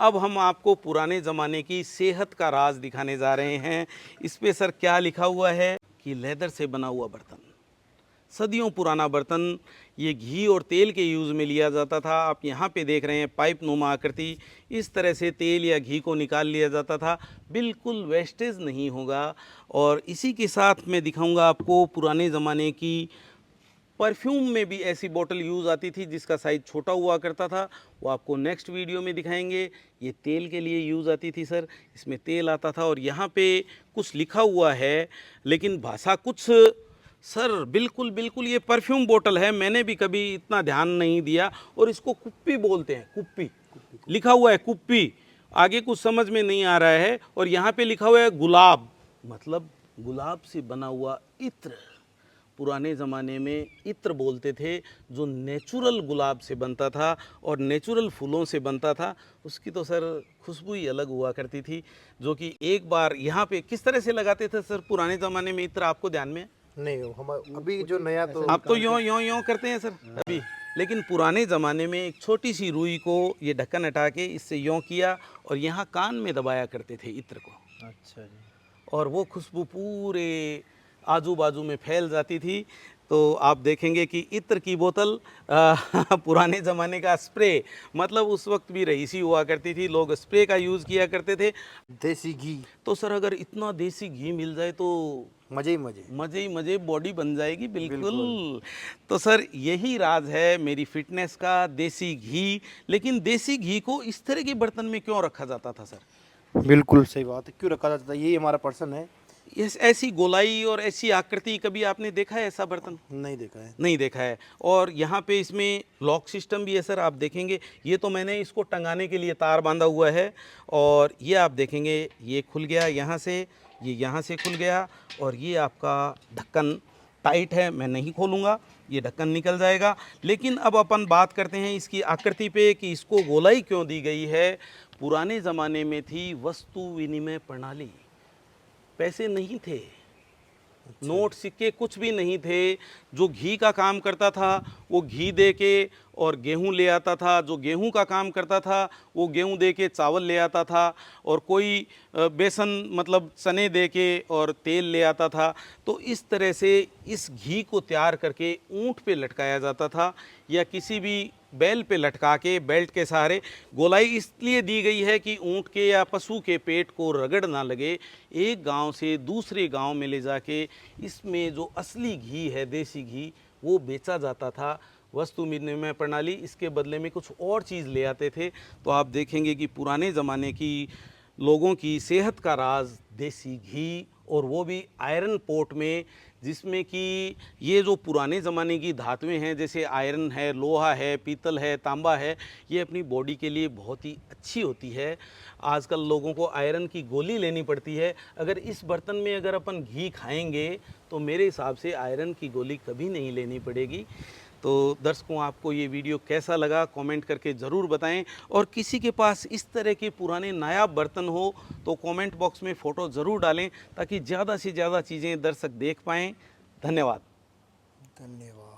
अब हम आपको पुराने ज़माने की सेहत का राज दिखाने जा रहे हैं। इस पे सर क्या लिखा हुआ है कि लेदर से बना हुआ बर्तन, सदियों पुराना बर्तन, ये घी और तेल के यूज़ में लिया जाता था। आप यहाँ पे देख रहे हैं पाइप नुमा आकृति, इस तरह से तेल या घी को निकाल लिया जाता था, बिल्कुल वेस्टेज नहीं होगा। और इसी के साथ मैं दिखाऊंगा आपको पुराने ज़माने की परफ्यूम में भी ऐसी बोतल यूज़ आती थी जिसका साइज़ छोटा हुआ करता था, वो आपको नेक्स्ट वीडियो में दिखाएंगे। ये तेल के लिए यूज़ आती थी सर, इसमें तेल आता था और यहाँ पे कुछ लिखा हुआ है लेकिन भाषा कुछ सर बिल्कुल बिल्कुल ये परफ्यूम बोतल है, मैंने भी कभी इतना ध्यान नहीं दिया। और इसको कुप्पी बोलते हैं, कुप्पी लिखा हुआ है, कुप्पी, आगे कुछ समझ में नहीं आ रहा है। और यहाँ पे लिखा हुआ है गुलाब, मतलब गुलाब से बना हुआ इत्र। पुराने ज़माने में इत्र बोलते थे जो नेचुरल गुलाब से बनता था और नेचुरल फूलों से बनता था। उसकी तो सर खुशबू ही अलग हुआ करती थी, जो कि एक बार यहाँ पे किस तरह से लगाते थे सर पुराने ज़माने में इत्र, आपको ध्यान में? नहीं, हम अभी जो नया तो आप तो यों यों यों करते हैं सर अभी, लेकिन पुराने ज़माने में एक छोटी सी रुई को ये ढक्कन हटा के इससे यों किया और यहाँ कान में दबाया करते थे इत्र को। अच्छा जी। और वो खुशबू पूरे आजू बाजू में फैल जाती थी। तो आप देखेंगे कि इत्र की बोतल पुराने ज़माने का स्प्रे, मतलब उस वक्त भी रईसी हुआ करती थी, लोग स्प्रे का यूज़ किया करते थे। देसी घी तो सर अगर इतना देसी घी मिल जाए तो मजे ही मजे। मज़े ही मज़े, बॉडी बन जाएगी बिल्कुल। तो सर यही राज है मेरी फिटनेस का, देसी घी। लेकिन देसी घी को इस तरह के बर्तन में क्यों रखा जाता था सर? बिल्कुल सही बात है, क्यों रखा जाता है, यही हमारा पर्सन है। ये ऐसी गोलाई और ऐसी आकृति कभी आपने देखा है ऐसा बर्तन? नहीं देखा है। नहीं देखा है। और यहाँ पे इसमें लॉक सिस्टम भी है सर, आप देखेंगे। ये तो मैंने इसको टंगाने के लिए तार बांधा हुआ है और ये आप देखेंगे ये खुल गया यहाँ से, ये यहाँ से खुल गया और ये आपका ढक्कन टाइट है, मैं नहीं खोलूँगा, ये ढक्कन निकल जाएगा। लेकिन अब अपन बात करते हैं इसकी आकृति पे कि इसको गोलाई क्यों दी गई है। पुराने ज़माने में थी वस्तु विनिमय प्रणाली, पैसे नहीं थे, नोट सिक्के कुछ भी नहीं थे। जो घी का काम करता था वो घी दे के और गेहूं ले आता था, जो गेहूं का काम करता था वो गेहूं दे के चावल ले आता था, और कोई बेसन मतलब चने दे के और तेल ले आता था। तो इस तरह से इस घी को तैयार करके ऊंट पे लटकाया जाता था या किसी भी बैल पे लटका के बेल्ट के सहारे। गोलाई इसलिए दी गई है कि ऊंट के या पशु के पेट को रगड़ ना लगे। एक गांव से दूसरे गांव में ले जाके इसमें जो असली घी है, देसी घी, वो बेचा जाता था। वस्तु विनिमय प्रणाली, इसके बदले में कुछ और चीज़ ले आते थे। तो आप देखेंगे कि पुराने ज़माने की लोगों की सेहत का राज देसी घी, और वो भी आयरन पोट में, जिसमें कि ये जो पुराने ज़माने की धातुएं हैं जैसे आयरन है, लोहा है, पीतल है, तांबा है, ये अपनी बॉडी के लिए बहुत ही अच्छी होती है। आजकल लोगों को आयरन की गोली लेनी पड़ती है। अगर इस बर्तन में अगर अपन घी खाएंगे तो मेरे हिसाब से आयरन की गोली कभी नहीं लेनी पड़ेगी। तो दर्शकों, आपको ये वीडियो कैसा लगा कमेंट करके ज़रूर बताएं। और किसी के पास इस तरह के पुराने नायाब बर्तन हो तो कमेंट बॉक्स में फ़ोटो ज़रूर डालें ताकि ज़्यादा से ज़्यादा चीज़ें दर्शक देख पाएँ। धन्यवाद। धन्यवाद।